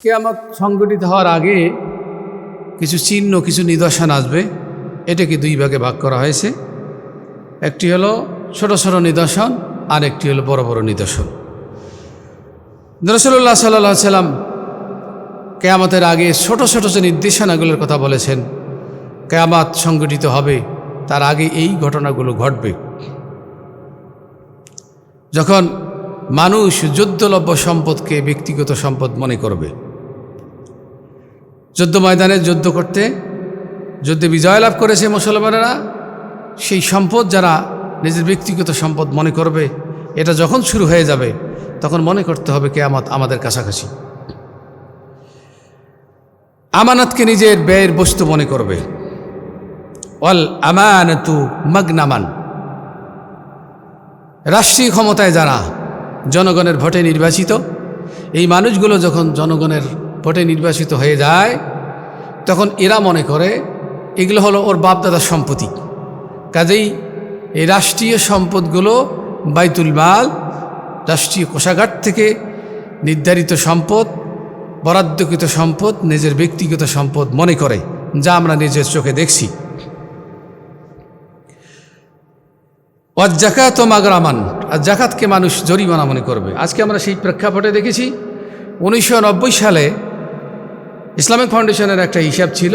কিয়ামত সংগঠিত হওয়ার আগে কিছু চিহ্ন, কিছু নিদর্শন আসবে। এটাকে দুই ভাগে ভাগ করা হয়েছে। একটি হলো ছোট ছোট নিদর্শন, আর একটি হলো বড় বড় নিদর্শন। রাসূলুল্লাহ সাল্লাল্লাহু আলাইহি সাল্লাম কিয়ামতের আগে ছোট ছোট যে নির্দেশনাগুলোর কথা বলেছেন, কিয়ামত সংগঠিত হবে তার আগে এই ঘটনাগুলো ঘটবে। যখন মানুষ যুদ্ধলব্য সম্পদকে ব্যক্তিগত সম্পদ মনে করবে, যুদ্ধ ময়দানে যুদ্ধে বিজয় লাভ করেছে মুসলমানেরা, সেই সম্পদ যারা নিজের ব্যক্তিগত সম্পদ মনে করবে, এটা যখন শুরু হয়ে যাবে তখন মনে করতে হবে কিয়ামত আমাদের কাছাকাছি। আমানতকে নিজের ব্যয়ের বস্তু মনে করবে। ওয়াল আমানাতু মাগনামান। রাষ্ট্রীয় ক্ষমতায় যারা জনগণের ভোটে নির্বাচিত, এই মানুষগুলো যখন জনগণের ভোটে নির্বাচিত হয়ে যায় তখন এরা মনে করে এগুলো হলো ওর বাপদাদার সম্পত্তি। কাজেই এই রাষ্ট্রীয় সম্পদগুলো বাইতুল মাল, রাষ্ট্রীয় কোষাগার থেকে নির্ধারিত সম্পদ, বরাদ্দকৃত সম্পদ নিজের ব্যক্তিগত সম্পদ মনে করে, যা আমরা নিজের চোখে দেখছি। ওয়াজ জাকাত ও মাগরামান, আর জাকাতকে মানুষ জরিমানা মনে করবে। আজকে আমরা সেই প্রেক্ষাপটে দেখেছি 1990 সালে ইসলামিক ফাউন্ডেশনের একটা হিসাব ছিল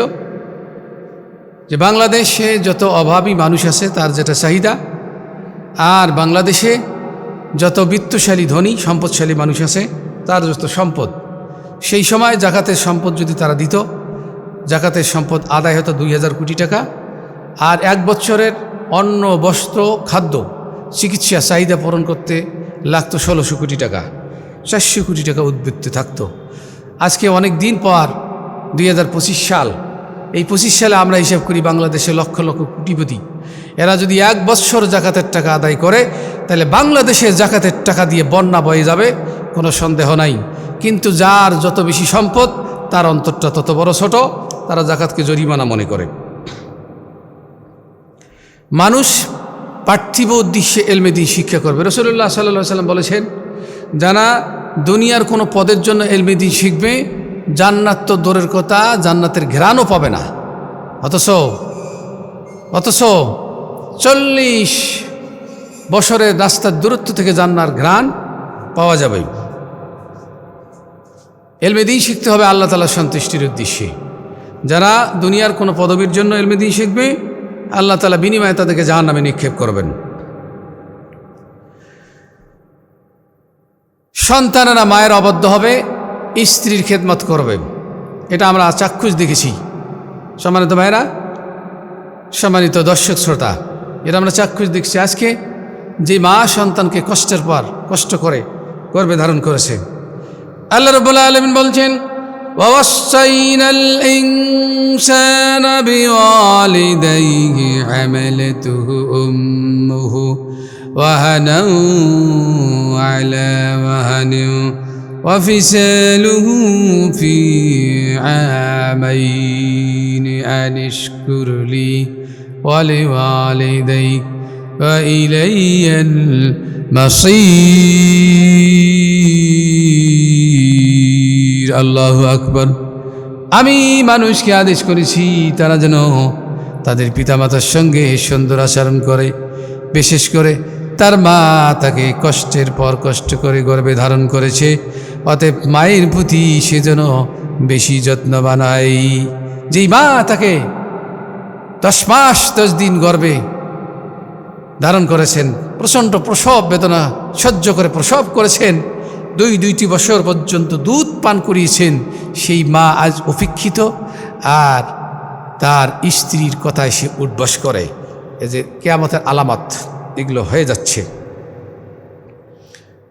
যে বাংলাদেশে যত অভাবী মানুষ আছে তার যেটা চাহিদা, আর বাংলাদেশে যত বিত্তশালী ধনী সম্পদশালী মানুষ আছে তার যত সম্পদ, সেই সময় জাকাতের সম্পদ যদি তারা দিত, জাকাতের সম্পদ আদায় হতো 2000 কোটি টাকা, আর এক বছরের অন্ন, বস্ত্র, খাদ্য, চিকিৎসা চাহিদা পূরণ করতে লাগতো 1600 কোটি টাকা, 400 কোটি টাকা উদ্বৃত্ত থাকতো। আজকে অনেক দিন পর 2025 সাল, এই 25 সালে আমরা হিসাব করি বাংলাদেশে লক্ষ লক্ষ কোটিপতি। এরা যদি এক বছর জাকাতের টাকা আদায় করে তাহলে বাংলাদেশে জাকাতের টাকা দিয়ে বন্যা বয়ে যাবে, কোনো সন্দেহ নাই। কিন্তু যার যত বেশি সম্পদ তার অন্তরটা তত বড় ছোট, তারা জাকাতকে জরিমানা মনে করে। মানুষ পার্থিব উদ্দেশ্যে এলমে দিন শিক্ষা করবে। রাসূলুল্লাহ সাল্লাল্লাহু আলাইহি সাল্লাম বলেছেন, যারা দুনিয়ার কোনো পদের জন্য এলমে দিন শিখবে, জান্নাত তো দূরের কথা, জান্নাতের ঘ্রাণও পাবে না। অথচ 40 বছরের রাস্তার দূরত্ব থেকে জান্নার ঘ্রাণ পাওয়া যাবে। এলমে দিন শিখতে হবে আল্লাহ তাআলার সন্তুষ্টির উদ্দেশ্যে। যারা দুনিয়ার কোনো পদবীর জন্য এলমে দিন শিখবে, আল্লাহ তাআলা বিনিময়ে তাদেরকে জাহান্নামে নিক্ষেপ করবেন। সন্তানেরা মায়ের অবাধ্য হবে, স্ত্রীর খেদমত করবে। এটা আমরা চাক্ষুষ দেখেছি। সম্মানিত ভাইরা, সম্মানিত দর্শক শ্রোতা, এটা আমরা চাক্ষুষ দেখছি। আজকে যে মা সন্তানকে কষ্টের পর কষ্ট করে গর্ভে ধারণ করেছে, আল্লাহ রাব্বুল আলামিন বলছেন, وَوَصَّيْنَا الْإِنسَانَ بِوَالِدَيْهِ حَمَلَتْهُ أُمُّهُ وَهَنًا عَلَى وَهَنٍ وَفِصَالُهُ فِي عَامَيْنِ أَنِ اشْكُرْ لِي وَلِوَالِدَيْكَ وَإِلَيَّ الْمَصِيرُ। আল্লাহু আকবার। আমি মানুষকে আদেশ করেছি তারা যেন তাদের পিতামাতার সঙ্গে সুন্দর আচরণ করে, বিশেষ করে তার মা তাকে কষ্টের পর কষ্ট করে গর্ভে ধারণ করেছে, অতএব মায়ের প্রতি সে যেন বেশি যত্ন বানায়। যেই মা তাকে 10 মাস 10 দিন গর্ভে ধারণ করেছেন, প্রচণ্ড প্রসব বেদনা সহ্য করে প্রসব করেছেন, 2 বছর পর্যন্ত দুধ পান করিয়েছেন, সেই মা আজ উপেক্ষিত আর তার স্ত্রীর কথায় সে উঠবস করে। এই যে কিয়ামতের আলামত এগুলো হয়ে যাচ্ছে।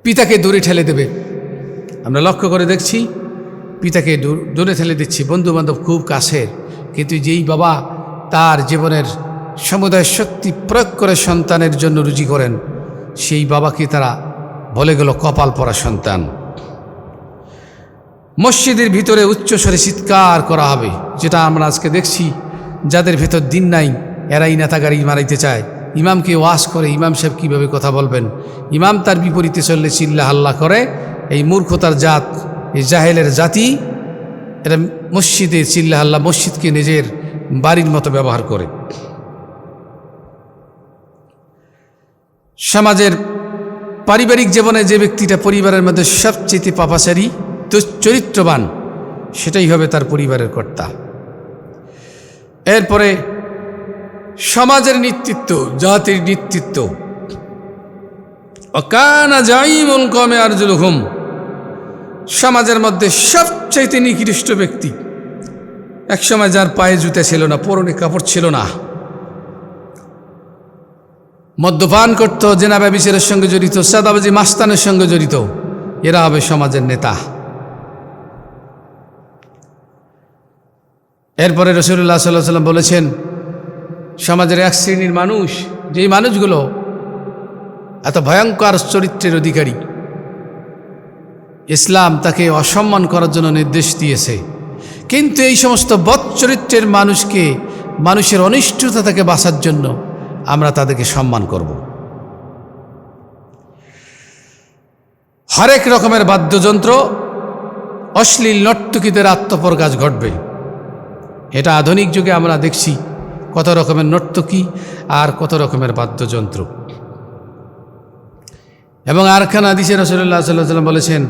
পিতাকে দূরে ঠেলে দেবে। আমরা লক্ষ্য করে দেখছি পিতাকে দূরে ঠেলে দিচ্ছি। বন্ধুবান্ধব খুব কাছের, কিন্তু যেই বাবা তার জীবনের সমুদয় শক্তি প্রয়োগ করে সন্তানের জন্য রুজি করেন, সেই বাবাকে তারা বলে গেল কপাল পরা সন্তান। মসজিদের ভিতরে উচ্চস্বরে চিৎকার করা হবে, যেটা আমরা আজকে দেখছি। যাদের ভেতর দিন নাই এরাই নেতাগাড়ি মারাইতে চায়। ইমামকে ওয়াজ করে ইমাম সাহেব কীভাবে কথা বলবেন, ইমাম তার বিপরীতে চললে চিল্লা হাল্লা করে। এই মূর্খতার জাত, এই জাহেলের জাতি এরা মসজিদে চিল্লাহাল্লা, মসজিদকে নিজের বাড়ির মতো ব্যবহার করে। সমাজের পারিবারিক জীবনে যে ব্যক্তিটা পরিবারের মধ্যে সবচেয়ে পাপাচারী, দুশ্চরিত্রবান, সেটাই হবে তার পরিবারের কর্তা। এরপরে সমাজের নেতৃত্ব, জাতির নেতৃত্ব। অকানা জাইমুল কওমে আরজুলুহুম, সমাজের মধ্যে সবচাইতে নিকৃষ্ট ব্যক্তি, একসময় যার পায়ে জুতা ছিল না, পরনে কাপড় ছিল না, মদ্যপান করত, জেনা ব্যভিচারের সঙ্গে জড়িত, সাদাবাজি মাস্তানের সঙ্গে জড়িত, এরা হবে সমাজের নেতা। এরপরে রাসূলুল্লাহ সাল্লাল্লাহু আলাইহি ওয়াসাল্লাম বলেছেন, সমাজের এক শ্রেণীর মানুষ, যেই মানুষগুলো এত ভয়ঙ্কর চরিত্রের অধিকারী, ইসলাম তাকে অসম্মান করার জন্য নির্দেশ দিয়েছে, কিন্তু এই সমস্ত বদচরিত্রের মানুষকে, মানুষের অনিষ্টতা থেকে বাঁচার জন্য আমরা তাদেরকে সম্মান করব। হরেক রকমের বাদ্যযন্ত্র, অশ্লীল নর্তকীদের আত্মপ্রকাশ ঘটবে। এটা আধুনিক যুগে আমরা দেখছি কত রকমের নর্তকী আর কত রকমের বাদ্যযন্ত্র। এবং আরখান হাদিসে রাসূলুল্লাহ সাল্লাল্লাহু আলাইহি ওয়াসাল্লাম বলেছেন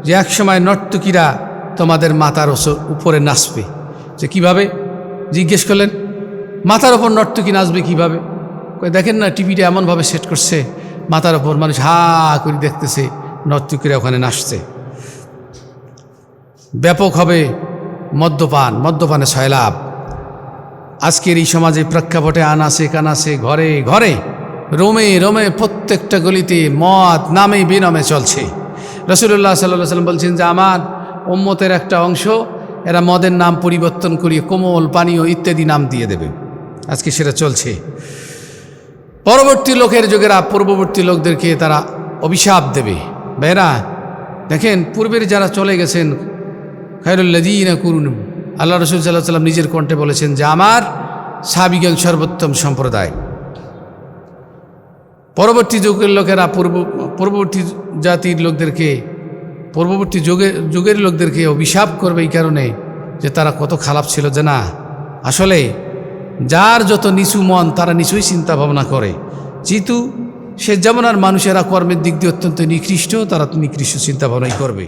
যে একসময় নর্তকীরা তোমাদের মাথার উপরে নাচবে। যে কিভাবে? জিজ্ঞেস করলেন, মাথার ওপর নর্তকী নাচবে কিভাবে? দেখেন না, টিভিটা এমনভাবে সেট করছে, মাথার ওপর মানুষ হা করে দেখতেছে, নর্তকীরা ওখানে নাচছে। ব্যাপক হবে মদ্যপান, মদ্যপানে সয়লাভ। আজকের এই সমাজে প্রেক্ষাপটে আনাসে কানাসে, ঘরে ঘরে, রোমে রোমে, প্রত্যেকটা গলিতে মদ নামে বেনামে চলছে। রাসূলুল্লাহ সাল্লাল্লাহু আলাইহি ওয়াসাল্লাম বলছেন যে আমার উম্মতের একটা অংশ এরা মদের নাম পরিবর্তন করিয়ে কোমল পানীয় ইত্যাদি নাম দিয়ে দেবে। আজকে সেটা চলছে। পরবর্তী লোকের যুগেরা পূর্ববর্তী লোকদেরকে তারা অভিশাপ দেবে। ভাইরা দেখেন, পূর্বের যারা চলে গেছেন, খায়রুল্লাযীনা কুরুন, আল্লাহ রাসূল সাল্লাল্লাহু আলাইহি ওয়াসাল্লাম নিজের কণ্ঠে বলেছেন যে আমার সাহাবীগণ সর্বোত্তম সম্প্রদায়। পরবর্তী যুগের লোকেরা পূর্ববর্তী জাতির লোকদেরকে, পূর্ববর্তী যুগের লোকদেরকে অভিশাপ করবে এই কারণে যে তারা কত খারাপ ছিল। যে না, আসলে যার যত নিচু মন তারা নিচুই চিন্তা ভাবনা করে, যেহেতু সে যেমন আর মানুষেরা কর্মের দিক দিয়ে অত্যন্ত নিকৃষ্ট, তারা নিকৃষ্ট চিন্তা ভাবনাই করবে।